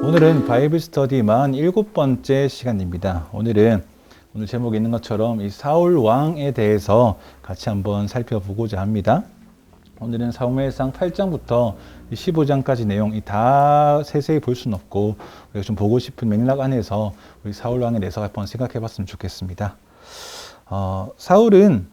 오늘은 바이블 스터디 47번째 시간입니다. 오늘 제목에 있는 것처럼 이 사울 왕에 대해서 같이 한번 살펴보고자 합니다. 오늘은 사무엘상 8장부터 15장까지 내용 다 세세히 볼 수는 없고 우리가 좀 보고 싶은 맥락 안에서 우리 사울 왕에 대해서 한번 생각해 봤으면 좋겠습니다. 사울은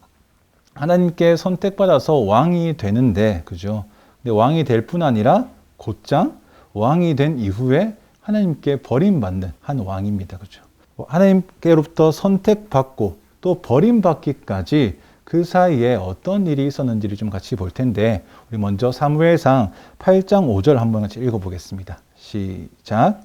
하나님께 선택받아서 왕이 되는데, 그죠? 근데 왕이 될 뿐 아니라 곧장 왕이 된 이후에 하나님께 버림받는 한 왕입니다. 그죠? 하나님께로부터 선택받고 또 버림받기까지 그 사이에 어떤 일이 있었는지를 좀 같이 볼 텐데, 우리 먼저 사무엘상 8장 5절 한번 같이 읽어보겠습니다. 시작.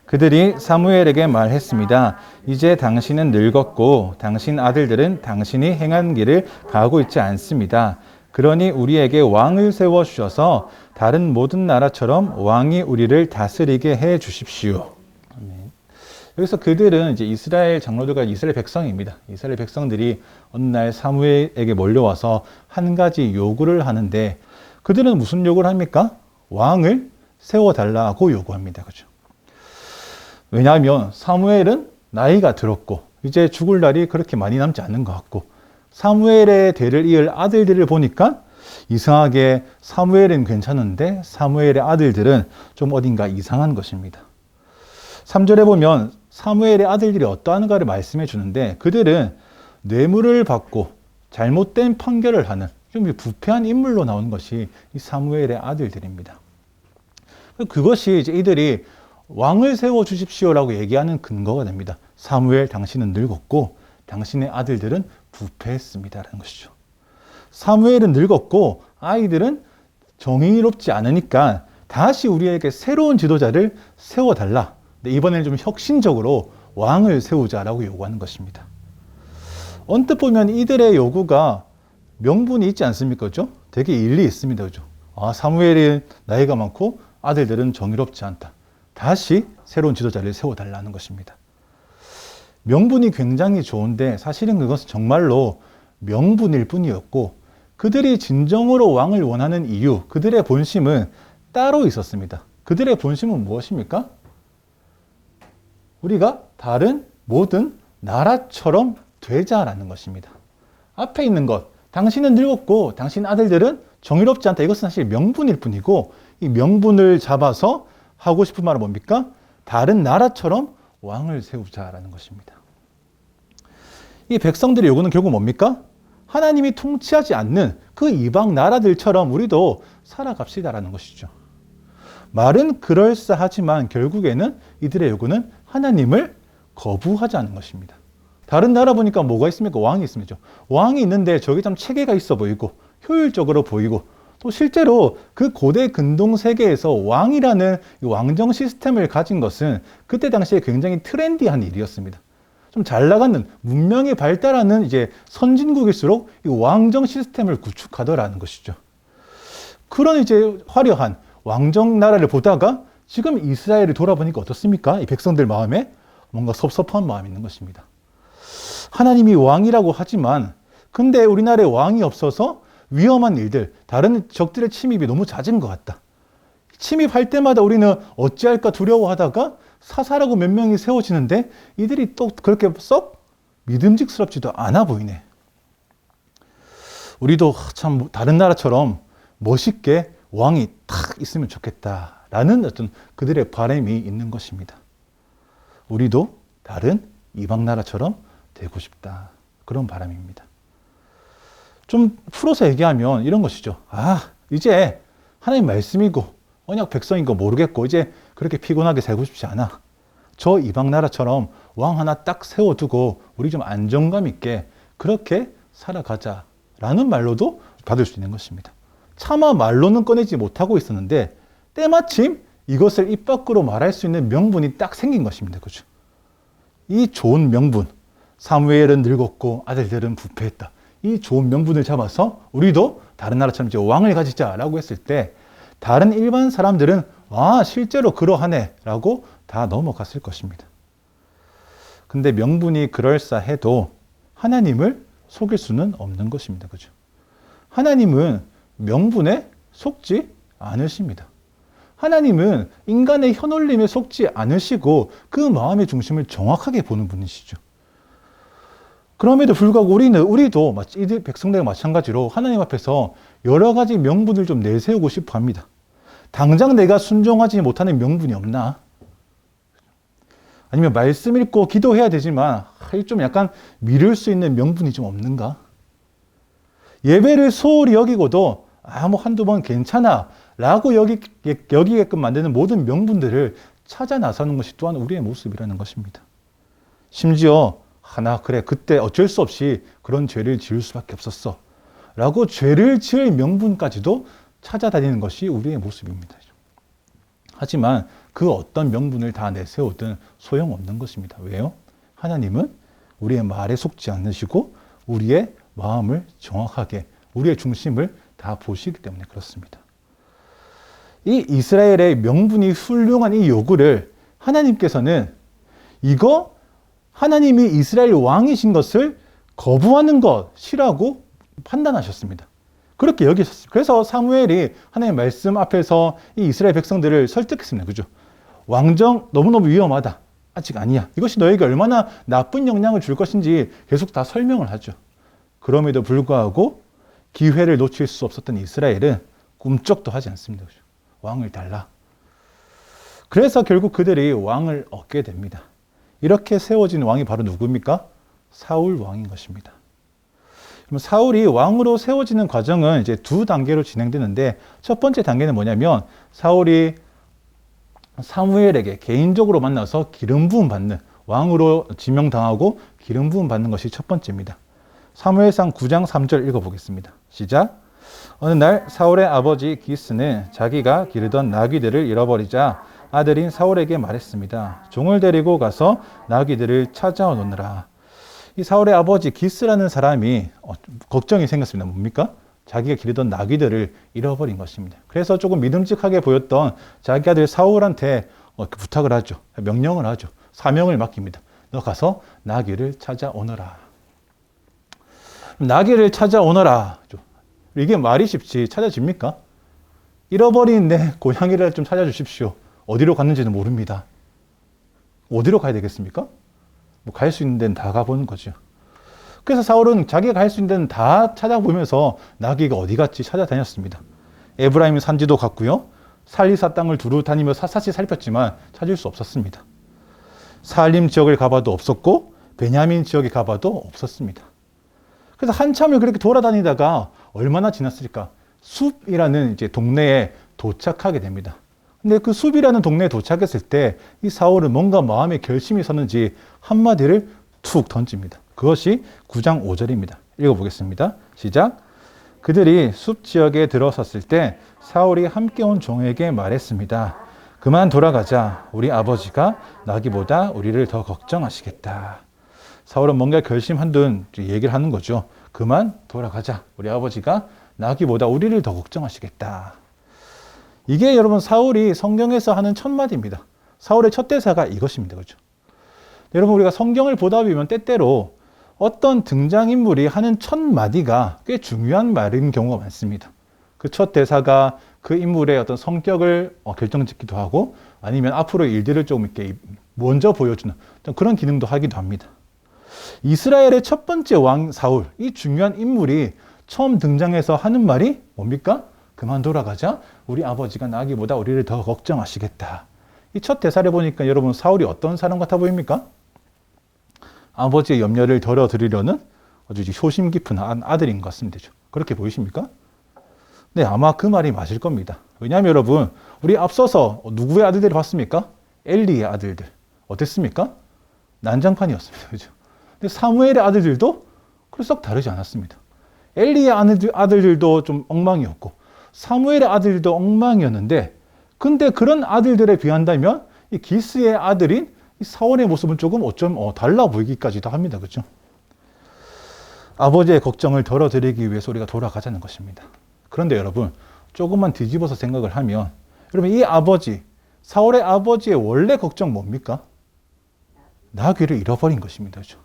그들이 사무엘에게 말했습니다. 이제 당신은 늙었고 당신 아들들은 당신이 행한 길을 가고 있지 않습니다. 그러니 우리에게 왕을 세워주셔서 다른 모든 나라처럼 왕이 우리를 다스리게 해 주십시오. 아멘. 여기서 그들은 이제 이스라엘 장로들과 이스라엘 백성입니다. 이스라엘 백성들이 어느 날 사무엘에게 몰려와서 한 가지 요구를 하는데, 그들은 무슨 요구를 합니까? 왕을 세워달라고 요구합니다. 그죠? 왜냐하면 사무엘은 나이가 들었고 이제 죽을 날이 그렇게 많이 남지 않는 것 같고, 사무엘의 대를 이을 아들들을 보니까 이상하게 사무엘은 괜찮은데 사무엘의 아들들은 좀 어딘가 이상한 것입니다. 3절에 보면 사무엘의 아들들이 어떠한가를 말씀해 주는데, 그들은 뇌물을 받고 잘못된 판결을 하는 좀 부패한 인물로 나오는 것이 이 사무엘의 아들들입니다. 그것이 이제 이들이 왕을 세워 주십시오라고 얘기하는 근거가 됩니다. 사무엘, 당신은 늙었고 당신의 아들들은 부패했습니다라는 것이죠. 사무엘은 늙었고 아이들은 정의롭지 않으니까 다시 우리에게 새로운 지도자를 세워달라. 근데 이번에는 좀 혁신적으로 왕을 세우자라고 요구하는 것입니다. 언뜻 보면 이들의 요구가 명분이 있지 않습니까? 그죠? 되게 일리 있습니다. 그죠? 사무엘이 나이가 많고 아들들은 정의롭지 않다. 다시 새로운 지도자를 세워달라는 것입니다. 명분이 굉장히 좋은데 사실은 그것은 정말로 명분일 뿐이었고, 그들이 진정으로 왕을 원하는 이유, 그들의 본심은 따로 있었습니다. 그들의 본심은 무엇입니까? 우리가 다른 모든 나라처럼 되자라는 것입니다. 앞에 있는 것, 당신은 늙었고 당신 아들들은 정의롭지 않다. 이것은 사실 명분일 뿐이고, 이 명분을 잡아서 하고 싶은 말은 뭡니까? 다른 나라처럼 왕을 세우자라는 것입니다. 이 백성들의 요구는 결국 뭡니까? 하나님이 통치하지 않는 그 이방 나라들처럼 우리도 살아갑시다라는 것이죠. 말은 그럴싸하지만 결국에는 이들의 요구는 하나님을 거부하자는 것입니다. 다른 나라 보니까 뭐가 있습니까? 왕이 있습니다. 왕이 있는데 저게 참 체계가 있어 보이고 효율적으로 보이고, 또 실제로 그 고대 근동 세계에서 왕이라는 왕정 시스템을 가진 것은 그때 당시에 굉장히 트렌디한 일이었습니다. 좀 잘 나가는 문명이 발달하는 이제 선진국일수록 이 왕정 시스템을 구축하더라는 것이죠. 그런 이제 화려한 왕정 나라를 보다가 지금 이스라엘을 돌아보니까 어떻습니까? 이 백성들 마음에 뭔가 섭섭한 마음이 있는 것입니다. 하나님이 왕이라고 하지만 근데 우리나라에 왕이 없어서 위험한 일들, 다른 적들의 침입이 너무 잦은 것 같다. 침입할 때마다 우리는 어찌할까 두려워하다가 사사라고 몇 명이 세워지는데 이들이 또 그렇게 썩 믿음직스럽지도 않아 보이네. 우리도 참 다른 나라처럼 멋있게 왕이 탁 있으면 좋겠다라는 어떤 그들의 바람이 있는 것입니다. 우리도 다른 이방 나라처럼 되고 싶다. 그런 바람입니다. 좀 풀어서 얘기하면 이런 것이죠. 이제 하나님 말씀이고 언약 백성인 거 모르겠고 이제 그렇게 피곤하게 살고 싶지 않아. 저 이방 나라처럼 왕 하나 딱 세워두고 우리 좀 안정감 있게 그렇게 살아가자라는 말로도 받을 수 있는 것입니다. 차마 말로는 꺼내지 못하고 있었는데 때마침 이것을 입 밖으로 말할 수 있는 명분이 딱 생긴 것입니다. 그죠? 이 좋은 명분, 사무엘은 늙었고 아들들은 부패했다. 이 좋은 명분을 잡아서 우리도 다른 나라처럼 이제 왕을 가지자라고 했을 때 다른 일반 사람들은 실제로 그러하네 라고 다 넘어갔을 것입니다. 근데 명분이 그럴싸해도 하나님을 속일 수는 없는 것입니다. 그죠? 하나님은 명분에 속지 않으십니다. 하나님은 인간의 현올림에 속지 않으시고 그 마음의 중심을 정확하게 보는 분이시죠. 그럼에도 불구하고 우리도 이 백성들과 마찬가지로 하나님 앞에서 여러 가지 명분을 좀 내세우고 싶어 합니다. 당장 내가 순종하지 못하는 명분이 없나? 아니면 말씀 읽고 기도해야 되지만 좀 약간 미룰 수 있는 명분이 좀 없는가? 예배를 소홀히 여기고도 뭐 한두 번 괜찮아 라고 여기게끔 만드는 모든 명분들을 찾아 나서는 것이 또한 우리의 모습이라는 것입니다. 심지어 그래 그때 어쩔 수 없이 그런 죄를 지을 수밖에 없었어 라고 죄를 지을 명분까지도 찾아다니는 것이 우리의 모습입니다. 하지만 그 어떤 명분을 다 내세우든 소용없는 것입니다. 왜요? 하나님은 우리의 말에 속지 않으시고 우리의 마음을 정확하게 우리의 중심을 다 보시기 때문에 그렇습니다. 이 이스라엘의 명분이 훌륭한 이 요구를 하나님께서는 이거 하나님이 이스라엘 왕이신 것을 거부하는 것이라고 판단하셨습니다. 그렇게 여기셨습니다. 그래서 사무엘이 하나님의 말씀 앞에서 이 이스라엘 백성들을 설득했습니다. 그죠? 왕정 너무너무 위험하다. 아직 아니야. 이것이 너에게 얼마나 나쁜 영향을 줄 것인지 계속 다 설명을 하죠. 그럼에도 불구하고 기회를 놓칠 수 없었던 이스라엘은 꿈쩍도 하지 않습니다. 그죠? 왕을 달라. 그래서 결국 그들이 왕을 얻게 됩니다. 이렇게 세워진 왕이 바로 누구입니까? 사울 왕인 것입니다. 그럼 사울이 왕으로 세워지는 과정은 이제 두 단계로 진행되는데 첫 번째 단계는 뭐냐면 사울이 사무엘에게 개인적으로 만나서 기름 부음 받는 왕으로 지명당하고 기름 부음 받는 것이 첫 번째입니다. 사무엘상 9장 3절 읽어보겠습니다. 시작. 어느 날 사울의 아버지 기스는 자기가 기르던 나귀들을 잃어버리자 아들인 사울에게 말했습니다. 종을 데리고 가서 나귀들을 찾아오느라. 이 사울의 아버지 기스라는 사람이 걱정이 생겼습니다. 뭡니까? 자기가 기르던 나귀들을 잃어버린 것입니다. 그래서 조금 믿음직하게 보였던 자기 아들 사울한테 부탁을 하죠. 명령을 하죠. 사명을 맡깁니다. 너 가서 나귀를 찾아오너라. 나귀를 찾아오너라. 이게 말이 쉽지 찾아집니까? 잃어버린 내 고양이를 좀 찾아주십시오. 어디로 갔는지는 모릅니다. 어디로 가야 되겠습니까? 갈 수 있는 데는 다 가보는 거죠. 그래서 사울은 자기가 갈 수 있는 데는 다 찾아보면서 나귀가 어디 갔지 찾아다녔습니다. 에브라임 산지도 갔고요. 살리사 땅을 두루 다니며 샅샅이 살폈지만 찾을 수 없었습니다. 살림 지역을 가봐도 없었고 베냐민 지역에 가봐도 없었습니다. 그래서 한참을 그렇게 돌아다니다가 얼마나 지났을까? 숲이라는 이제 동네에 도착하게 됩니다. 근데 그 숲이라는 동네에 도착했을 때 이 사울은 뭔가 마음에 결심이 섰는지 한마디를 툭 던집니다. 그것이 9장 5절입니다. 읽어보겠습니다. 시작. 그들이 숲 지역에 들어섰을 때 사울이 함께 온 종에게 말했습니다. 그만 돌아가자. 우리 아버지가 나기보다 우리를 더 걱정하시겠다. 사울은 뭔가 결심한 듯 얘기를 하는 거죠. 그만 돌아가자. 우리 아버지가 나기보다 우리를 더 걱정하시겠다. 이게 여러분 사울이 성경에서 하는 첫 마디입니다. 사울의 첫 대사가 이것입니다. 그렇죠? 여러분 우리가 성경을 보다 보면 때때로 어떤 등장인물이 하는 첫 마디가 꽤 중요한 말인 경우가 많습니다. 그 첫 대사가 그 인물의 어떤 성격을 결정짓기도 하고 아니면 앞으로의 일들을 좀 이렇게 먼저 보여주는 그런 기능도 하기도 합니다. 이스라엘의 첫 번째 왕 사울, 이 중요한 인물이 처음 등장해서 하는 말이 뭡니까? 그만 돌아가자. 우리 아버지가 나기보다 우리를 더 걱정하시겠다. 이 첫 대사를 보니까 여러분 사울이 어떤 사람 같아 보입니까? 아버지의 염려를 덜어드리려는 아주 효심 깊은 아들인 것 같습니다. 그렇게 보이십니까? 네, 아마 그 말이 맞을 겁니다. 왜냐하면 여러분 우리 앞서서 누구의 아들들을 봤습니까? 엘리의 아들들. 어땠습니까? 난장판이었습니다. 그죠? 근데 사무엘의 아들들도 썩 다르지 않았습니다. 엘리의 아들들도 좀 엉망이었고 사무엘의 아들들도 엉망이었는데 근데 그런 아들들에 비한다면 이 기스의 아들인 이 사울의 모습은 조금 달라 보이기까지도 합니다. 그렇죠? 아버지의 걱정을 덜어드리기 위해서 우리가 돌아가자는 것입니다. 그런데 여러분 조금만 뒤집어서 생각을 하면 여러분 이 아버지 사울의 아버지의 원래 걱정 뭡니까? 나귀를 잃어버린 것입니다. 그렇죠?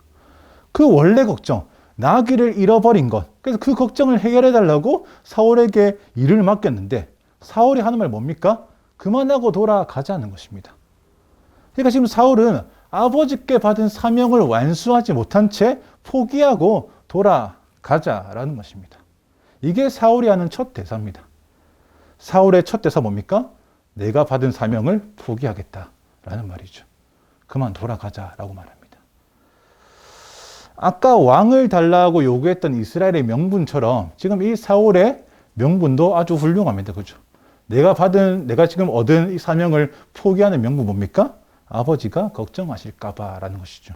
그 원래 걱정 나귀를 잃어버린 것. 그래서 그 걱정을 해결해 달라고 사울에게 일을 맡겼는데 사울이 하는 말 뭡니까? 그만하고 돌아가자는 것입니다. 그러니까 지금 사울은 아버지께 받은 사명을 완수하지 못한 채 포기하고 돌아가자라는 것입니다. 이게 사울이 하는 첫 대사입니다. 사울의 첫 대사 뭡니까? 내가 받은 사명을 포기하겠다라는 말이죠. 그만 돌아가자라고 말합니다. 아까 왕을 달라고 요구했던 이스라엘의 명분처럼 지금 이 사울의 명분도 아주 훌륭합니다. 그죠? 내가 지금 얻은 이 사명을 포기하는 명분 뭡니까? 아버지가 걱정하실까봐라는 것이죠.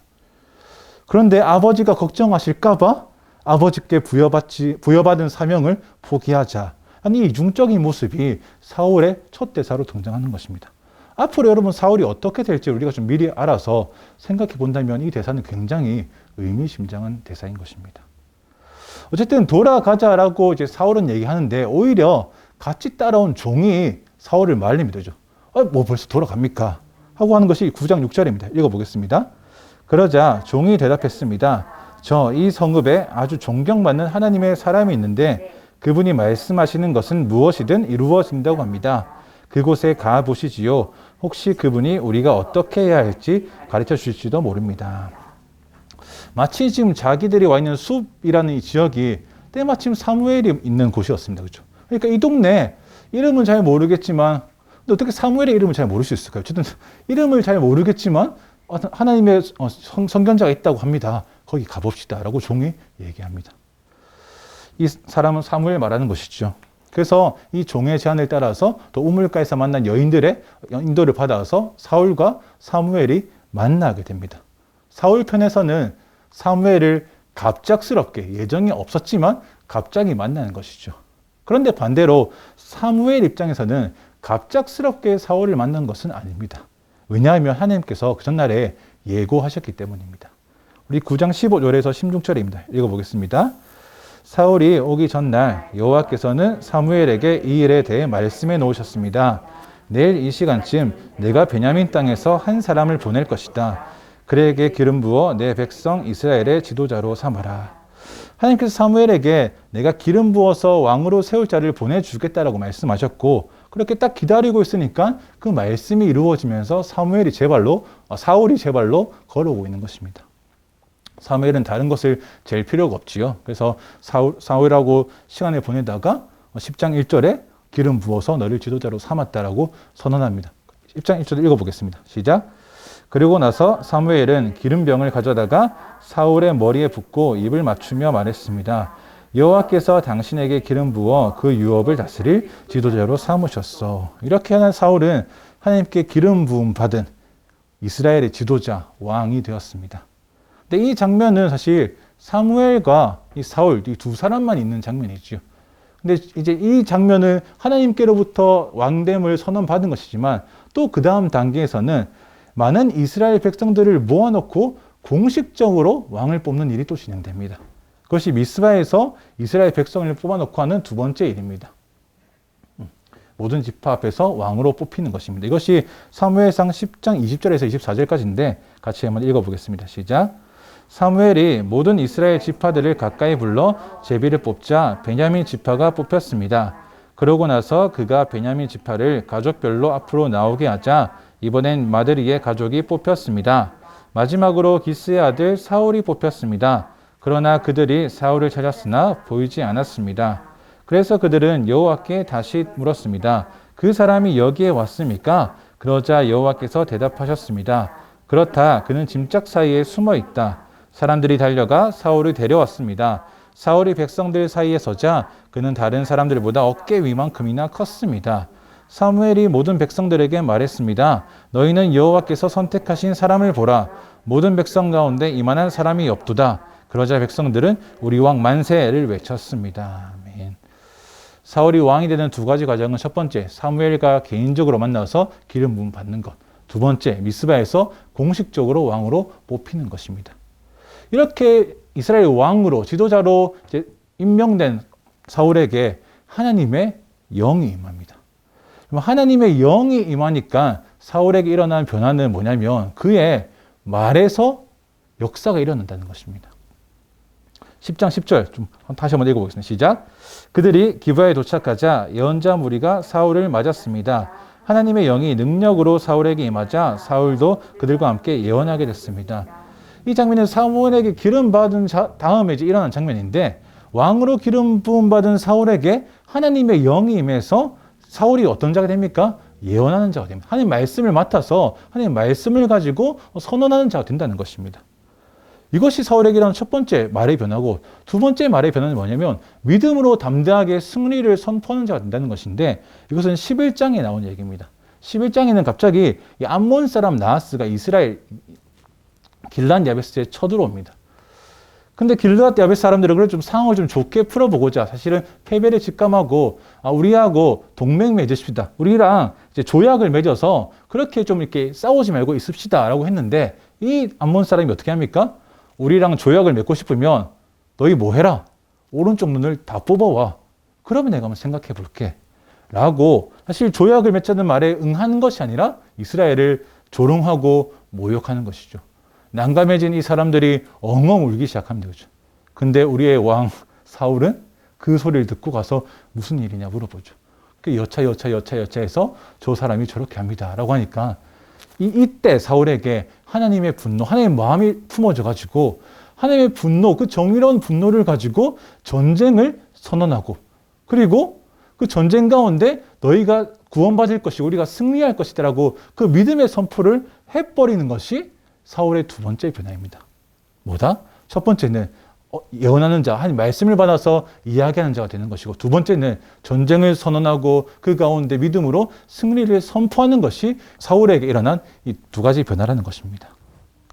그런데 아버지가 걱정하실까봐 아버지께 부여받은 사명을 포기하자. 아니, 이중적인 모습이 사울의 첫 대사로 등장하는 것입니다. 앞으로 여러분 사울이 어떻게 될지 우리가 좀 미리 알아서 생각해 본다면 이 대사는 굉장히 의미심장한 대사인 것입니다. 어쨌든 돌아가자라고 이제 사울은 얘기하는데 오히려 같이 따라온 종이 사울을 말립니다. 뭐 벌써 돌아갑니까? 하고 하는 것이 9장 6절입니다. 읽어보겠습니다. 그러자 종이 대답했습니다. 저 이 성읍에 아주 존경받는 하나님의 사람이 있는데 그분이 말씀하시는 것은 무엇이든 이루어진다고 합니다. 그곳에 가보시지요. 혹시 그분이 우리가 어떻게 해야 할지 가르쳐 주실지도 모릅니다. 마치 지금 자기들이 와 있는 숲이라는 이 지역이 때마침 사무엘이 있는 곳이었습니다. 그렇죠? 그러니까 이 동네 이름은 잘 모르겠지만 어떻게 사무엘의 이름을 잘 모를 수 있을까요? 어쨌든 이름을 잘 모르겠지만 하나님의 선견자가 있다고 합니다. 거기 가봅시다 라고 종이 얘기합니다. 이 사람은 사무엘 말하는 것이죠. 그래서 이 종의 제안을 따라서 또 우물가에서 만난 여인들의 인도를 받아서 사울과 사무엘이 만나게 됩니다. 사울 편에서는 사무엘을 갑작스럽게 예정이 없었지만 갑자기 만나는 것이죠. 그런데 반대로 사무엘 입장에서는 갑작스럽게 사울을 만난 것은 아닙니다. 왜냐하면 하나님께서 그 전날에 예고하셨기 때문입니다. 우리 9장 15절에서 16절입니다. 읽어보겠습니다. 사울이 오기 전날 여호와께서는 사무엘에게 이 일에 대해 말씀해 놓으셨습니다. 내일 이 시간쯤 내가 베냐민 땅에서 한 사람을 보낼 것이다. 그에게 기름 부어 내 백성 이스라엘의 지도자로 삼아라. 하나님께서 사무엘에게 내가 기름 부어서 왕으로 세울 자를 보내주겠다라고 말씀하셨고 그렇게 딱 기다리고 있으니까 그 말씀이 이루어지면서 사울이 제 발로 걸어오고 있는 것입니다. 사무엘은 다른 것을 잴 필요가 없지요. 그래서 사울하고 시간을 보내다가 10장 1절에 기름 부어서 너를 지도자로 삼았다라고 선언합니다. 10장 1절 읽어보겠습니다. 시작. 그리고 나서 사무엘은 기름병을 가져다가 사울의 머리에 붓고 입을 맞추며 말했습니다. 여호와께서 당신에게 기름 부어 그 유업을 다스릴 지도자로 삼으셨어. 이렇게 하는 사울은 하나님께 기름 부음 받은 이스라엘의 지도자, 왕이 되었습니다. 근데 이 장면은 사실 사무엘과 이 사울, 이 두 사람만 있는 장면이죠. 근데 이제 이 장면은 하나님께로부터 왕됨을 선언받은 것이지만 또 그 다음 단계에서는 많은 이스라엘 백성들을 모아놓고 공식적으로 왕을 뽑는 일이 또 진행됩니다. 그것이 미스바에서 이스라엘 백성을 뽑아놓고 하는 두 번째 일입니다. 모든 지파 앞에서 왕으로 뽑히는 것입니다. 이것이 사무엘상 10장 20절에서 24절까지인데 같이 한번 읽어보겠습니다. 시작. 사무엘이 모든 이스라엘 지파들을 가까이 불러 제비를 뽑자 베냐민 지파가 뽑혔습니다. 그러고 나서 그가 베냐민 지파를 가족별로 앞으로 나오게 하자 이번엔 마드리의 가족이 뽑혔습니다. 마지막으로 기스의 아들 사울이 뽑혔습니다. 그러나 그들이 사울을 찾았으나 보이지 않았습니다. 그래서 그들은 여호와께 다시 물었습니다. 그 사람이 여기에 왔습니까? 그러자 여호와께서 대답하셨습니다. 그렇다. 그는 짐짝 사이에 숨어 있다. 사람들이 달려가 사울을 데려왔습니다. 사울이 백성들 사이에 서자 그는 다른 사람들보다 어깨 위만큼이나 컸습니다. 사무엘이 모든 백성들에게 말했습니다. 너희는 여호와께서 선택하신 사람을 보라. 모든 백성 가운데 이만한 사람이 없도다. 그러자 백성들은 우리 왕 만세를 외쳤습니다. 아멘. 사울이 왕이 되는 두 가지 과정은 첫 번째, 사무엘과 개인적으로 만나서 기름 부음 받는 것. 두 번째, 미스바에서 공식적으로 왕으로 뽑히는 것입니다. 이렇게 이스라엘 왕으로 지도자로 이제 임명된 사울에게 하나님의 영이 임합니다. 하나님의 영이 임하니까 사울에게 일어난 변화는 뭐냐면 그의 말에서 역사가 일어난다는 것입니다. 10장 10절 좀 다시 한번 읽어보겠습니다. 시작. 그들이 기브아에 도착하자 예언자 무리가 사울을 맞았습니다. 하나님의 영이 능력으로 사울에게 임하자 사울도 그들과 함께 예언하게 됐습니다. 이 장면은 사무엘에게 기름 받은 다음에 이제 일어난 장면인데 왕으로 기름 부음 받은 사울에게 하나님의 영이 임해서 사울이 어떤 자가 됩니까? 예언하는 자가 됩니다. 하나님 말씀을 맡아서 하나님 말씀을 가지고 선언하는 자가 된다는 것입니다. 이것이 사울에게 일어난 첫 번째 말의 변화고 두 번째 말의 변화는 뭐냐면 믿음으로 담대하게 승리를 선포하는 자가 된다는 것인데 이것은 11장에 나온 얘기입니다. 11장에는 갑자기 이 암몬 사람 나하스가 이스라엘 길앗 야베스에 쳐들어옵니다. 근데 길앗 야베스 사람들은 그래 좀 상황을 좀 좋게 풀어보고자 사실은 패배를 직감하고 우리하고 동맹 맺으십시다. 우리랑 이제 조약을 맺어서 그렇게 좀 이렇게 싸우지 말고 있읍시다라고 했는데 이 암몬 사람이 어떻게 합니까? 우리랑 조약을 맺고 싶으면 너희 뭐 해라. 오른쪽 눈을 다 뽑아와. 그러면 내가 한번 생각해 볼게. 라고 사실 조약을 맺자는 말에 응하는 것이 아니라 이스라엘을 조롱하고 모욕하는 것이죠. 난감해진 이 사람들이 엉엉 울기 시작합니다. 그렇죠? 근데 우리의 왕 사울은 그 소리를 듣고 가서 무슨 일이냐 물어보죠. 그 여차해서 저 사람이 저렇게 합니다. 라고 하니까 이때 사울에게 하나님의 분노, 하나님의 마음이 품어져 가지고 하나님의 분노, 그 정의로운 분노를 가지고 전쟁을 선언하고 그리고 그 전쟁 가운데 너희가 구원받을 것이 우리가 승리할 것이다라고 그 믿음의 선포를 해버리는 것이 사울의 두 번째 변화입니다. 뭐다? 첫 번째는 예언하는 자, 하나님 말씀을 받아서 이야기하는 자가 되는 것이고 두 번째는 전쟁을 선언하고 그 가운데 믿음으로 승리를 선포하는 것이 사울에게 일어난 이 두 가지 변화라는 것입니다.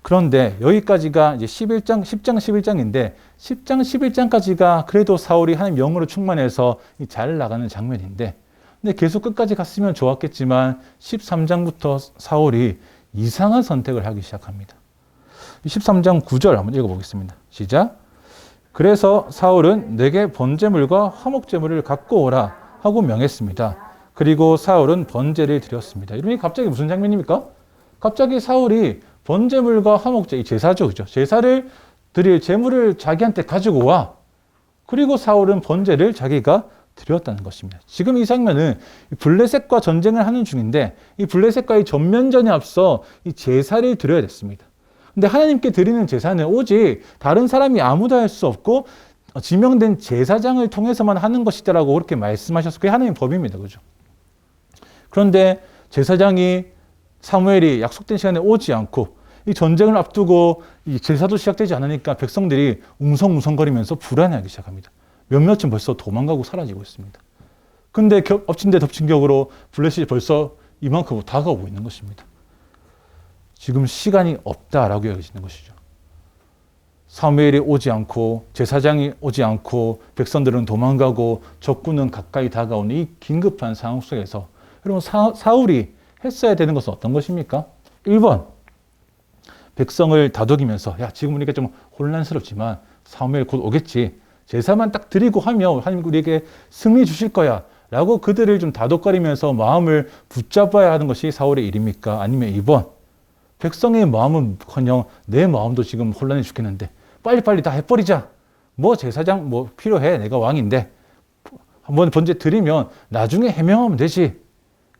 그런데 여기까지가 이제 10장 11장인데 10장 11장까지가 그래도 사울이 하나님 영으로 충만해서 잘 나가는 장면인데 근데 계속 끝까지 갔으면 좋았겠지만 13장부터 사울이 이상한 선택을 하기 시작합니다. 13장 9절 한번 읽어보겠습니다. 시작. 그래서 사울은 내게 번제물과 화목제물을 갖고 오라 하고 명했습니다. 그리고 사울은 번제를 드렸습니다. 이러니 갑자기 무슨 장면입니까? 갑자기 사울이 번제물과 화목제, 이 제사죠, 그죠? 제사를 드릴 제물을 자기한테 가지고 와. 그리고 사울은 번제를 자기가 드렸다는 것입니다. 지금 이 장면은 블레셋과 전쟁을 하는 중인데 이 블레셋과의 전면전에 앞서 이 제사를 드려야 됐습니다. 근데 하나님께 드리는 제사는 오직 다른 사람이 아무도 할 수 없고 지명된 제사장을 통해서만 하는 것이다라고 그렇게 말씀하셔서 그게 하나님의 법입니다. 그죠? 그런데 제사장이 사무엘이 약속된 시간에 오지 않고 이 전쟁을 앞두고 이 제사도 시작되지 않으니까 백성들이 웅성웅성거리면서 불안해하기 시작합니다. 몇몇은 벌써 도망가고 사라지고 있습니다. 근데 엎친 데 덮친 격으로 블레셋이 벌써 이만큼 다가오고 있는 것입니다. 지금 시간이 없다라고 여겨지는 것이죠. 사무엘이 오지 않고 제사장이 오지 않고 백성들은 도망가고 적군은 가까이 다가오는 이 긴급한 상황 속에서 여러분 사울이 했어야 되는 것은 어떤 것입니까? 1번 백성을 다독이면서 야 지금 우리가 좀 혼란스럽지만 사무엘 곧 오겠지. 제사만 딱 드리고 하면 하나님 우리에게 승리 주실 거야 라고 그들을 좀 다독거리면서 마음을 붙잡아야 하는 것이 사울의 일입니까? 아니면 2번 백성의 마음은커녕 내 마음도 지금 혼란해 죽겠는데 빨리빨리 다 해버리자. 뭐 제사장 뭐 필요해. 내가 왕인데 한번 번제 드리면 나중에 해명하면 되지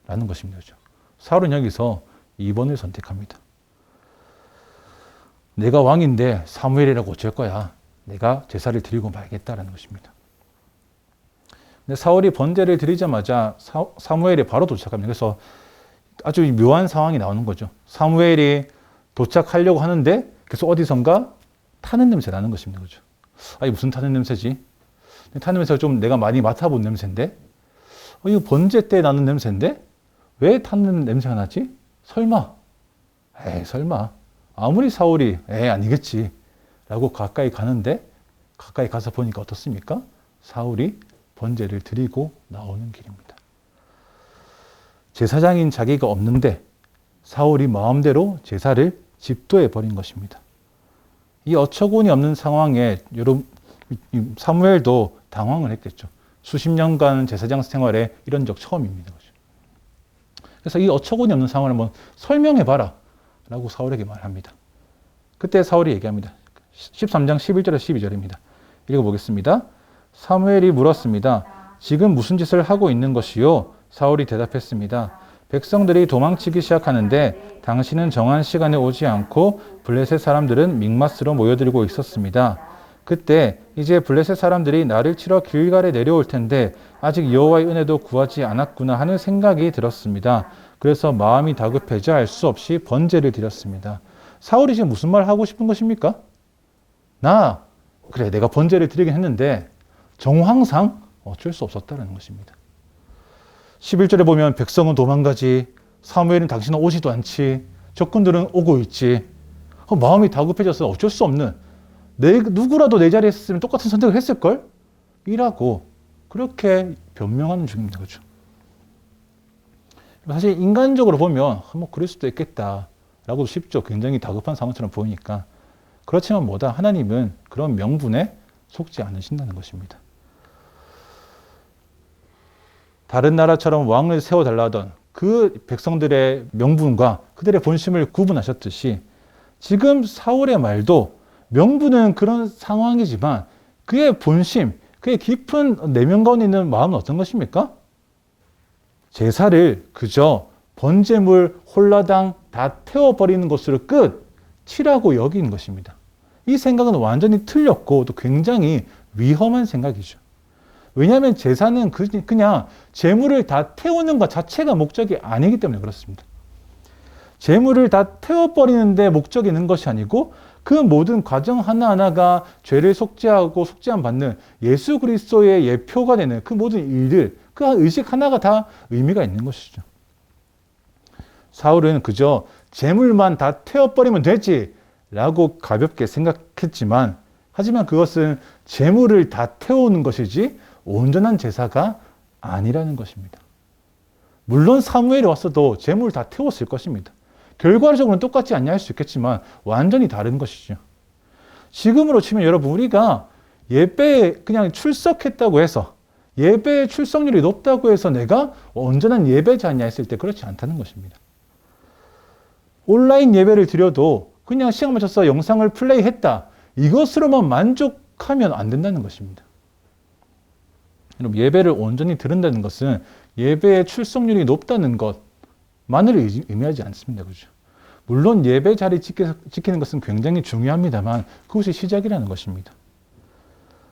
라는 것입니다. 사울은 여기서 2번을 선택합니다. 내가 왕인데 사무엘이라고 어쩔 거야. 내가 제사를 드리고 말겠다라는 것입니다. 근데 사울이 번제를 드리자마자 사무엘이 바로 도착합니다. 그래서 아주 묘한 상황이 나오는 거죠. 사무엘이 도착하려고 하는데 그래서 어디선가 타는 냄새 나는 것입니다. 그죠? 이게 무슨 타는 냄새지? 타는 냄새가 좀 내가 많이 맡아본 냄새인데 이거 번제 때 나는 냄새인데 왜 타는 냄새가 나지? 설마? 설마. 아무리 사울이 아니겠지. 라고 가까이 가는데 가까이 가서 보니까 어떻습니까? 사울이 번제를 드리고 나오는 길입니다. 제사장인 자기가 없는데 사울이 마음대로 제사를 집도해 버린 것입니다. 이 어처구니 없는 상황에 여러분 사무엘도 당황을 했겠죠. 수십 년간 제사장 생활에 이런 적 처음입니다. 그래서 이 어처구니 없는 상황을 한번 설명해 봐라 라고 사울에게 말합니다. 그때 사울이 얘기합니다. 13장 11절에서 12절입니다. 읽어보겠습니다. 사무엘이 물었습니다. 지금 무슨 짓을 하고 있는 것이요? 사울이 대답했습니다. 백성들이 도망치기 시작하는데 당신은 정한 시간에 오지 않고 블레셋 사람들은 믹마스로 모여들고 있었습니다. 그때 이제 블레셋 사람들이 나를 치러 길갈에 내려올 텐데 아직 여호와의 은혜도 구하지 않았구나 하는 생각이 들었습니다. 그래서 마음이 다급해져 알 수 없이 번제를 드렸습니다. 사울이 지금 무슨 말 하고 싶은 것입니까? 그래 내가 번제를 드리긴 했는데 정황상 어쩔 수 없었다는 것입니다. 11절에 보면 백성은 도망가지, 사무엘은 당신은 오지도 않지, 적군들은 오고 있지. 마음이 다급해져서 어쩔 수 없는, 누구라도 내 자리에 있으면 똑같은 선택을 했을걸? 이라고 그렇게 변명하는 중입니다. 그렇죠? 사실 인간적으로 보면 뭐 그럴 수도 있겠다라고 쉽죠. 굉장히 다급한 상황처럼 보이니까. 그렇지만 하나님은 그런 명분에 속지 않으신다는 것입니다. 다른 나라처럼 왕을 세워달라 하던 그 백성들의 명분과 그들의 본심을 구분하셨듯이 지금 사울의 말도 명분은 그런 상황이지만 그의 본심, 그의 깊은 내면 가운데 있는 마음은 어떤 것입니까? 제사를 그저 번제물 홀라당 다 태워버리는 것으로 끝이라고 여기는 것입니다. 이 생각은 완전히 틀렸고 또 굉장히 위험한 생각이죠. 왜냐하면 제사는 그냥 제물을 다 태우는 것 자체가 목적이 아니기 때문에 그렇습니다. 제물을 다 태워버리는 데 목적이 있는 것이 아니고 그 모든 과정 하나하나가 죄를 속죄하고 속죄함 받는 예수 그리스도의 예표가 되는 그 모든 일들, 그 의식 하나가 다 의미가 있는 것이죠. 사울은 그저 제물만 다 태워버리면 되지 라고 가볍게 생각했지만 하지만 그것은 제물을 다 태우는 것이지 온전한 제사가 아니라는 것입니다. 물론 사무엘이 왔어도 제물을 다 태웠을 것입니다. 결과적으로는 똑같지 않냐 할 수 있겠지만 완전히 다른 것이죠. 지금으로 치면 여러분 우리가 예배에 그냥 출석했다고 해서 예배의 출석률이 높다고 해서 내가 온전한 예배자냐 했을 때 그렇지 않다는 것입니다. 온라인 예배를 드려도 그냥 시간 맞춰서 영상을 플레이했다. 이것으로만 만족하면 안 된다는 것입니다. 여러분 예배를 온전히 드린다는 것은 예배의 출석률이 높다는 것만을 의미하지 않습니다. 그렇죠? 물론 예배 자리 지키는 것은 굉장히 중요합니다만 그것이 시작이라는 것입니다.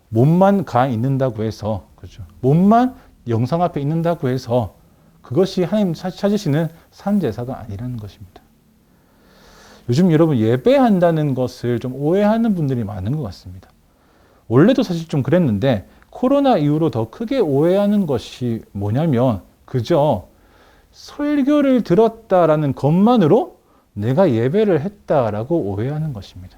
몸만 가 있는다고 해서 그렇죠? 몸만 영상 앞에 있는다고 해서 그것이 하나님 찾으시는 산 제사가 아니라는 것입니다. 요즘 여러분 예배한다는 것을 좀 오해하는 분들이 많은 것 같습니다. 원래도 사실 좀 그랬는데 코로나 이후로 더 크게 오해하는 것이 뭐냐면 그저 설교를 들었다라는 것만으로 내가 예배를 했다라고 오해하는 것입니다.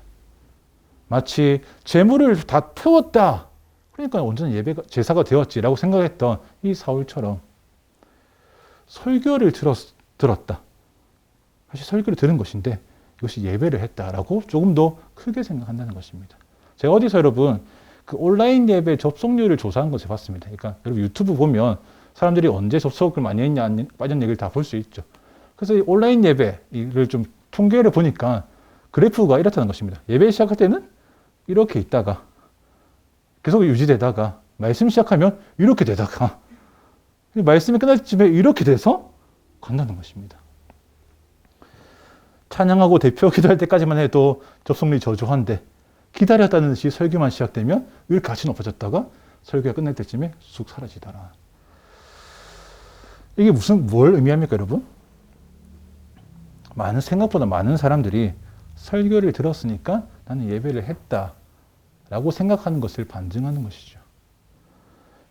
마치 제물을 다 태웠다. 그러니까 온전한 예배가 제사가 되었지라고 생각했던 이 사울처럼 설교를 들었다. 사실 설교를 들은 것인데 이것이 예배를 했다라고 조금 더 크게 생각한다는 것입니다. 제가 어디서 여러분 그 온라인 예배 접속률을 조사한 것을 봤습니다. 그러니까 여러분 유튜브 보면 사람들이 언제 접속을 많이 했냐 빠진 얘기를 다 볼 수 있죠. 그래서 이 온라인 예배를 좀 통계를 보니까 그래프가 이렇다는 것입니다. 예배 시작할 때는 이렇게 있다가 계속 유지되다가 말씀 시작하면 이렇게 되다가 말씀이 끝날 쯤에 이렇게 돼서 간다는 것입니다. 찬양하고 대표 기도할 때까지만 해도 접속률이 저조한데 기다렸다는 듯이 설교만 시작되면 이렇게 같이 높아졌다가 설교가 끝날 때쯤에 쑥 사라지더라. 이게 뭘 의미합니까, 여러분? 생각보다 많은 사람들이 설교를 들었으니까 나는 예배를 했다라고 생각하는 것을 반증하는 것이죠.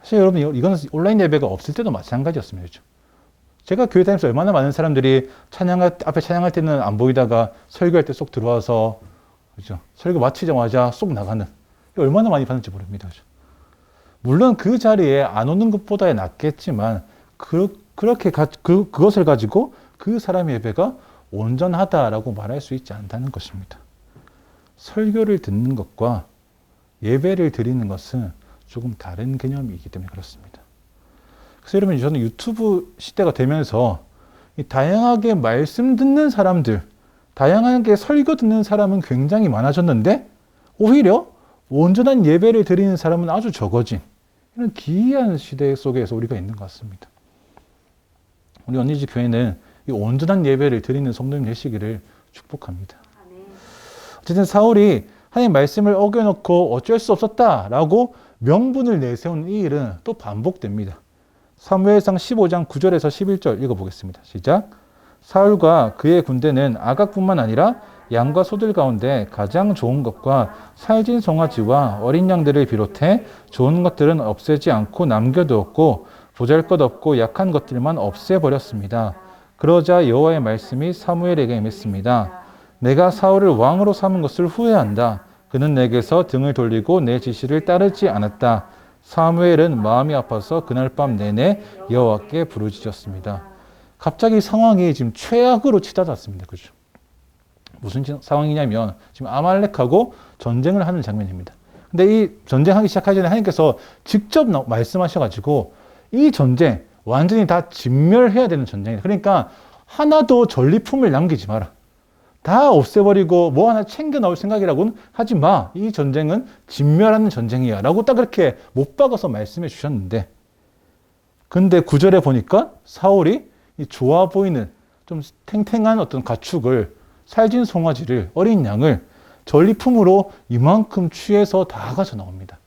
사실 여러분, 이건 온라인 예배가 없을 때도 마찬가지였습니다. 그렇죠? 제가 교회 다니면서 얼마나 많은 사람들이 앞에 찬양할 때는 안 보이다가 설교할 때 쏙 들어와서 그렇죠? 설교 마치자마자 쏙 나가는 얼마나 많이 봤는지 모릅니다. 그렇죠? 물론 그 자리에 안 오는 것보다 낫겠지만 그것을 가지고 그 사람의 예배가 온전하다라고 말할 수 있지 않다는 것입니다. 설교를 듣는 것과 예배를 드리는 것은 조금 다른 개념이기 때문에 그렇습니다. 그래서 여러분 저는 유튜브 시대가 되면서 다양하게 말씀 듣는 사람들, 다양하게 설교 듣는 사람은 굉장히 많아졌는데 오히려 온전한 예배를 드리는 사람은 아주 적어진 이런 기이한 시대 속에서 우리가 있는 것 같습니다. 우리 언니집 교회는 이 온전한 예배를 드리는 성도님 되시기를 축복합니다. 어쨌든 사울이 하나님 말씀을 어겨놓고 어쩔 수 없었다라고 명분을 내세우는 이 일은 또 반복됩니다. 사무엘상 15장 9절에서 11절 읽어보겠습니다. 시작. 사울과 그의 군대는 아각뿐만 아니라 양과 소들 가운데 가장 좋은 것과 살진 송아지와 어린 양들을 비롯해 좋은 것들은 없애지 않고 남겨두었고 보잘것없고 약한 것들만 없애버렸습니다. 그러자 여호와의 말씀이 사무엘에게 임했습니다. 내가 사울을 왕으로 삼은 것을 후회한다. 그는 내게서 등을 돌리고 내 지시를 따르지 않았다. 사무엘은 마음이 아파서 그날 밤 내내 여호와께 부르짖었습니다. 갑자기 상황이 지금 최악으로 치닫았습니다. 그죠? 무슨 상황이냐면 지금 아말렉하고 전쟁을 하는 장면입니다. 근데 이 전쟁하기 시작하기 전에 하나님께서 직접 말씀하셔가지고 이 전쟁 완전히 다 진멸해야 되는 전쟁이다. 그러니까 하나도 전리품을 남기지 마라. 다 없애버리고 뭐 하나 챙겨 나올 생각이라고는 하지 마. 이 전쟁은 진멸하는 전쟁이야. 라고 딱 그렇게 못 박아서 말씀해 주셨는데, 근데 9절에 보니까 사울이 이 좋아 보이는 좀 탱탱한 어떤 가축을, 살진 송아지를, 어린 양을 전리품으로 이만큼 취해서 다 가져 나옵니다.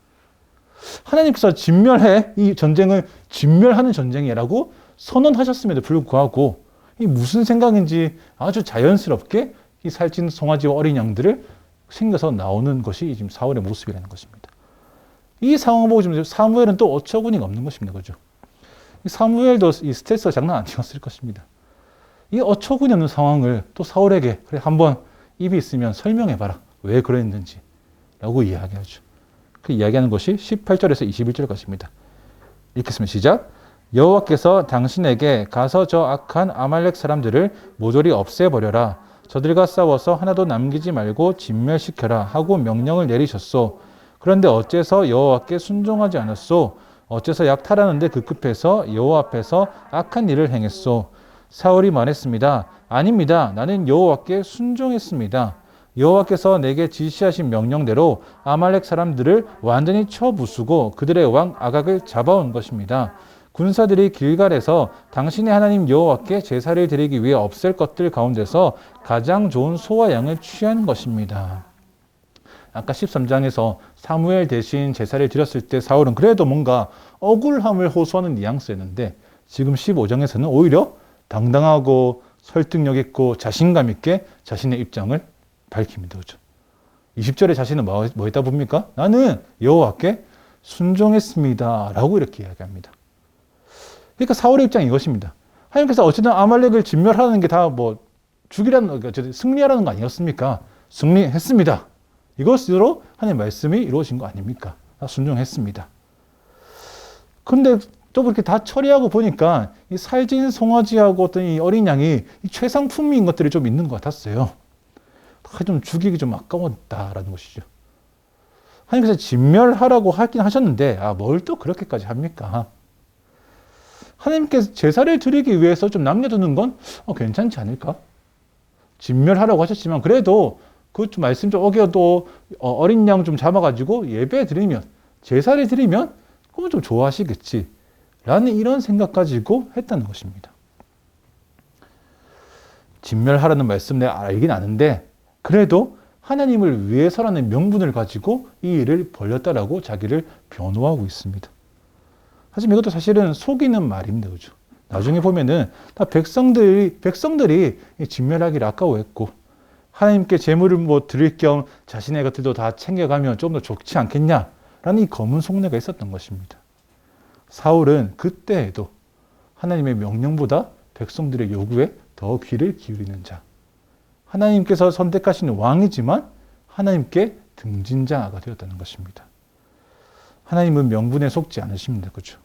하나님께서 진멸해, 이 전쟁을 진멸하는 전쟁이라고 선언하셨음에도 불구하고 이 무슨 생각인지 아주 자연스럽게 이 살찐 송아지와 어린 양들을 챙겨서 나오는 것이 지금 사울의 모습이라는 것입니다. 이 상황을 보고 지금 사무엘은 또 어처구니가 없는 것입니다. 그죠? 사무엘도 이 스트레스가 장난 아니었을 것입니다. 이 어처구니 없는 상황을 또 사울에게 그래 한번 입이 있으면 설명해봐라. 왜 그랬는지 라고 이야기하죠. 그 이야기하는 것이 18절에서 21절까지입니다. 읽겠습니다. 시작. 여호와께서 당신에게 가서 저 악한 아말렉 사람들을 모조리 없애버려라. 저들과 싸워서 하나도 남기지 말고 진멸시켜라 하고 명령을 내리셨소. 그런데 어째서 여호와께 순종하지 않았소? 어째서 약탈하는데 급급해서 여호와 앞에서 악한 일을 행했소? 사울이 말했습니다. 아닙니다. 나는 여호와께 순종했습니다. 여호와께서 내게 지시하신 명령대로 아말렉 사람들을 완전히 쳐부수고 그들의 왕 아각을 잡아온 것입니다. 군사들이 길갈에서 당신의 하나님 여호와께 제사를 드리기 위해 없앨 것들 가운데서 가장 좋은 소와 양을 취한 것입니다. 아까 13장에서 사무엘 대신 제사를 드렸을 때 사울은 그래도 뭔가 억울함을 호소하는 뉘앙스였는데 지금 15장에서는 오히려 당당하고 설득력 있고 자신감 있게 자신의 입장을 밝힙니다. 그렇죠? 20절에 자신은 뭐 했다 봅니까? 나는 여호와께 순종했습니다. 라고 이렇게 이야기합니다. 그러니까 사울의 입장이 이것입니다. 하나님께서 어쨌든 아말렉을 진멸하는 게 다 뭐 죽이라는, 승리하라는 거 아니었습니까? 승리했습니다. 이것으로 하나님의 말씀이 이루어진 거 아닙니까? 다 순종했습니다. 그런데 또 그렇게 다 처리하고 보니까 이 살진 송아지하고 어떤 이 어린 양이 이 최상품인 것들이 좀 있는 것 같았어요. 좀 죽이기 좀 아까웠다라는 것이죠. 하나님께서 진멸하라고 하긴 하셨는데, 뭘 또 그렇게까지 합니까? 하나님께서 제사를 드리기 위해서 좀 남겨두는 건 괜찮지 않을까? 진멸하라고 하셨지만 그래도 그 말씀 좀 어겨도 어린 양 좀 잡아가지고 예배 드리면, 제사를 드리면 그건 좀 좋아하시겠지 라는 이런 생각 가지고 했다는 것입니다. 진멸하라는 말씀 내가 알긴 아는데 그래도 하나님을 위해서라는 명분을 가지고 이 일을 벌였다라고 자기를 변호하고 있습니다. 하지만 이것도 사실은 속이는 말입니다. 그죠? 나중에 보면은 다 백성들이 진멸하기를 아까워했고 하나님께 제물을 뭐 드릴 겸 자신의 것들도 다 챙겨가면 좀 더 좋지 않겠냐라는 이 검은 속내가 있었던 것입니다. 사울은 그때에도 하나님의 명령보다 백성들의 요구에 더 귀를 기울이는 자, 하나님께서 선택하신 왕이지만 하나님께 등진자가 되었다는 것입니다. 하나님은 명분에 속지 않으십니다. 그렇죠?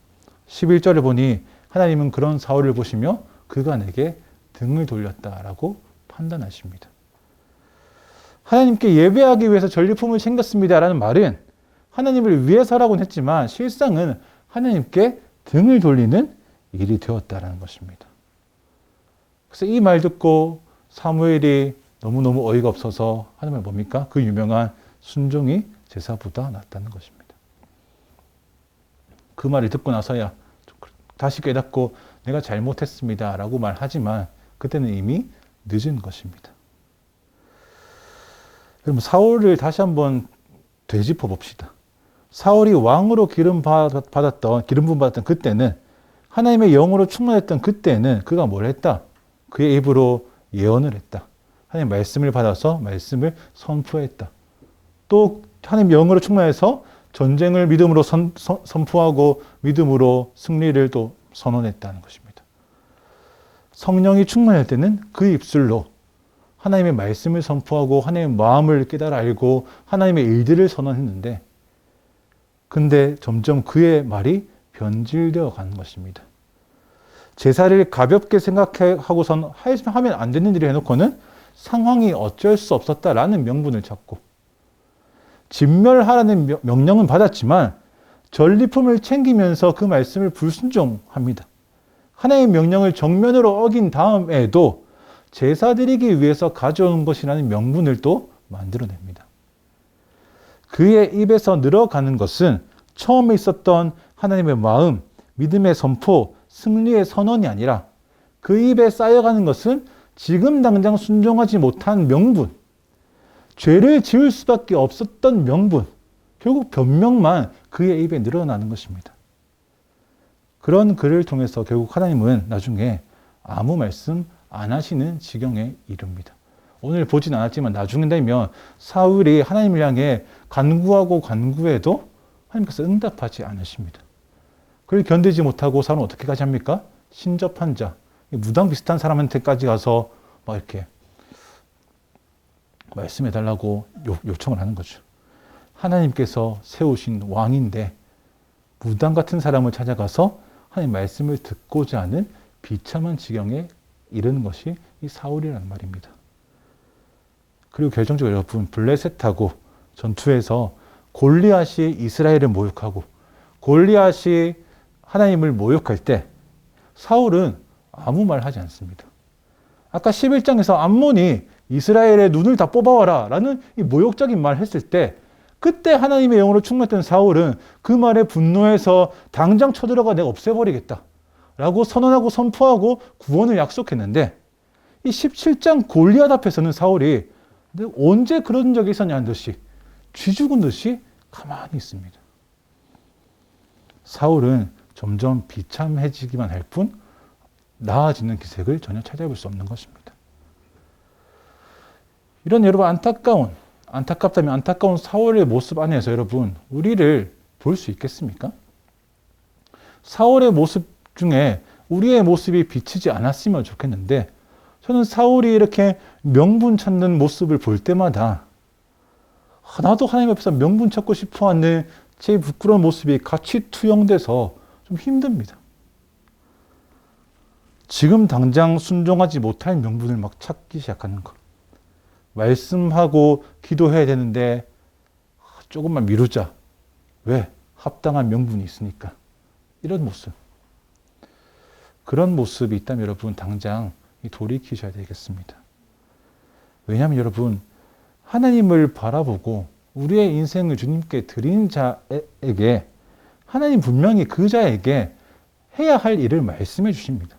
11절을 보니 하나님은 그런 사울을 보시며 그가 내게 등을 돌렸다라고 판단하십니다. 하나님께 예배하기 위해서 전리품을 챙겼습니다라는 말은 하나님을 위해서라고는 했지만 실상은 하나님께 등을 돌리는 일이 되었다라는 것입니다. 그래서 이 말 듣고 사무엘이 너무너무 어이가 없어서 하는 말 뭡니까? 그 유명한 순종이 제사보다 낫다는 것입니다. 그 말을 듣고 나서야 다시 깨닫고 내가 잘못했습니다 라고 말하지만 그때는 이미 늦은 것입니다. 그럼 사울을 다시 한번 되짚어 봅시다. 사울이 왕으로 기름 부음 받았던 그때는, 하나님의 영으로 충만했던 그때는 그가 뭘 했다? 그의 입으로 예언을 했다. 하나님 말씀을 받아서 말씀을 선포했다. 또 하나님 영으로 충만해서 전쟁을 믿음으로 선포하고 믿음으로 승리를 또 선언했다는 것입니다. 성령이 충만할 때는 그 입술로 하나님의 말씀을 선포하고 하나님의 마음을 깨달아 알고 하나님의 일들을 선언했는데, 근데 점점 그의 말이 변질되어 가는 것입니다. 제사를 가볍게 생각하고선 하면 안 되는 일을 해놓고는 상황이 어쩔 수 없었다라는 명분을 찾고, 진멸하라는 명령은 받았지만 전리품을 챙기면서 그 말씀을 불순종합니다. 하나님의 명령을 정면으로 어긴 다음에도 제사 드리기 위해서 가져온 것이라는 명분을 또 만들어냅니다. 그의 입에서 늘어가는 것은 처음에 있었던 하나님의 마음, 믿음의 선포, 승리의 선언이 아니라 그 입에 쌓여가는 것은 지금 당장 순종하지 못한 명분, 죄를 지을 수밖에 없었던 명분, 결국 변명만 그의 입에 늘어나는 것입니다. 그런 글을 통해서 결국 하나님은 나중에 아무 말씀 안 하시는 지경에 이릅니다. 오늘 보진 않았지만 나중에 되면 사울이 하나님을 향해 간구하고 간구해도 하나님께서 응답하지 않으십니다. 그걸 견디지 못하고 사울은 어떻게까지 합니까? 신접한 자, 무당 비슷한 사람한테까지 가서 막 이렇게 말씀해달라고 요청을 하는 거죠. 하나님께서 세우신 왕인데 무당 같은 사람을 찾아가서 하나님 말씀을 듣고자 하는 비참한 지경에 이르는 것이 이 사울이라는 말입니다. 그리고 결정적으로 여러분, 블레셋하고 전투에서 골리앗이 이스라엘을 모욕하고 골리앗이 하나님을 모욕할 때 사울은 아무 말 하지 않습니다. 아까 11장에서 암몬이 이스라엘의 눈을 다 뽑아와라 라는 이 모욕적인 말을 했을 때, 그때 하나님의 영으로 충만했던 사울은 그 말에 분노해서 당장 쳐들어가 내가 없애버리겠다 라고 선언하고 선포하고 구원을 약속했는데, 이 17장 골리앗 앞에서는 사울이 언제 그런 적이 있었냐는 듯이 쥐 죽은 듯이 가만히 있습니다. 사울은 점점 비참해지기만 할 뿐 나아지는 기색을 전혀 찾아볼 수 없는 것입니다. 이런 여러분 안타깝다면 안타까운 사울의 모습 안에서 여러분 우리를 볼 수 있겠습니까? 사울의 모습 중에 우리의 모습이 비치지 않았으면 좋겠는데, 저는 사울이 이렇게 명분 찾는 모습을 볼 때마다 나도 하나님 앞에서 명분 찾고 싶어하는 제 부끄러운 모습이 같이 투영돼서 좀 힘듭니다. 지금 당장 순종하지 못할 명분을 막 찾기 시작하는 것. 말씀하고 기도해야 되는데 조금만 미루자. 왜? 합당한 명분이 있으니까. 이런 모습. 그런 모습이 있다면 여러분 당장 돌이키셔야 되겠습니다. 왜냐하면 여러분, 하나님을 바라보고 우리의 인생을 주님께 드린 자에게 하나님 분명히 그 자에게 해야 할 일을 말씀해 주십니다.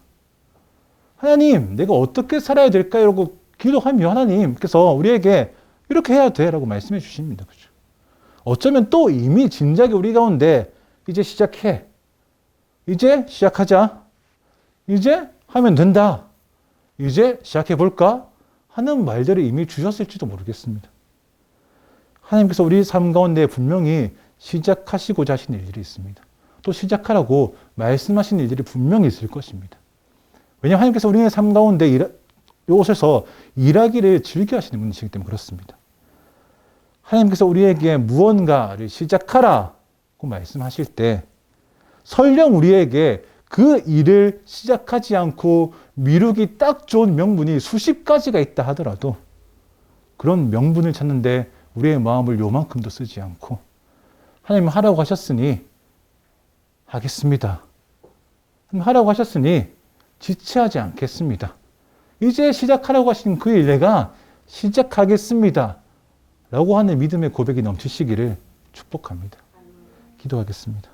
하나님, 내가 어떻게 살아야 될까? 이러고 기도하면 하나님께서 우리에게 이렇게 해야 돼 라고 말씀해 주십니다. 그렇죠? 어쩌면 또 이미 진작에 우리 가운데 이제 시작해. 이제 시작하자. 이제 하면 된다. 이제 시작해 볼까? 하는 말들을 이미 주셨을지도 모르겠습니다. 하나님께서 우리 삶 가운데 분명히 시작하시고자 하시는 일들이 있습니다. 또 시작하라고 말씀하시는 일들이 분명히 있을 것입니다. 왜냐하면 하나님께서 우리의 삶 가운데 이곳에서 일하기를 즐겨 하시는 분이시기 때문에 그렇습니다. 하나님께서 우리에게 무언가를 시작하라고 말씀하실 때 설령 우리에게 그 일을 시작하지 않고 미루기 딱 좋은 명분이 수십 가지가 있다 하더라도 그런 명분을 찾는데 우리의 마음을 요만큼도 쓰지 않고 하나님 하라고 하셨으니 하겠습니다. 하라고 하셨으니 지체하지 않겠습니다. 이제 시작하라고 하신 그 일 내가 시작하겠습니다. 라고 하는 믿음의 고백이 넘치시기를 축복합니다. 기도하겠습니다.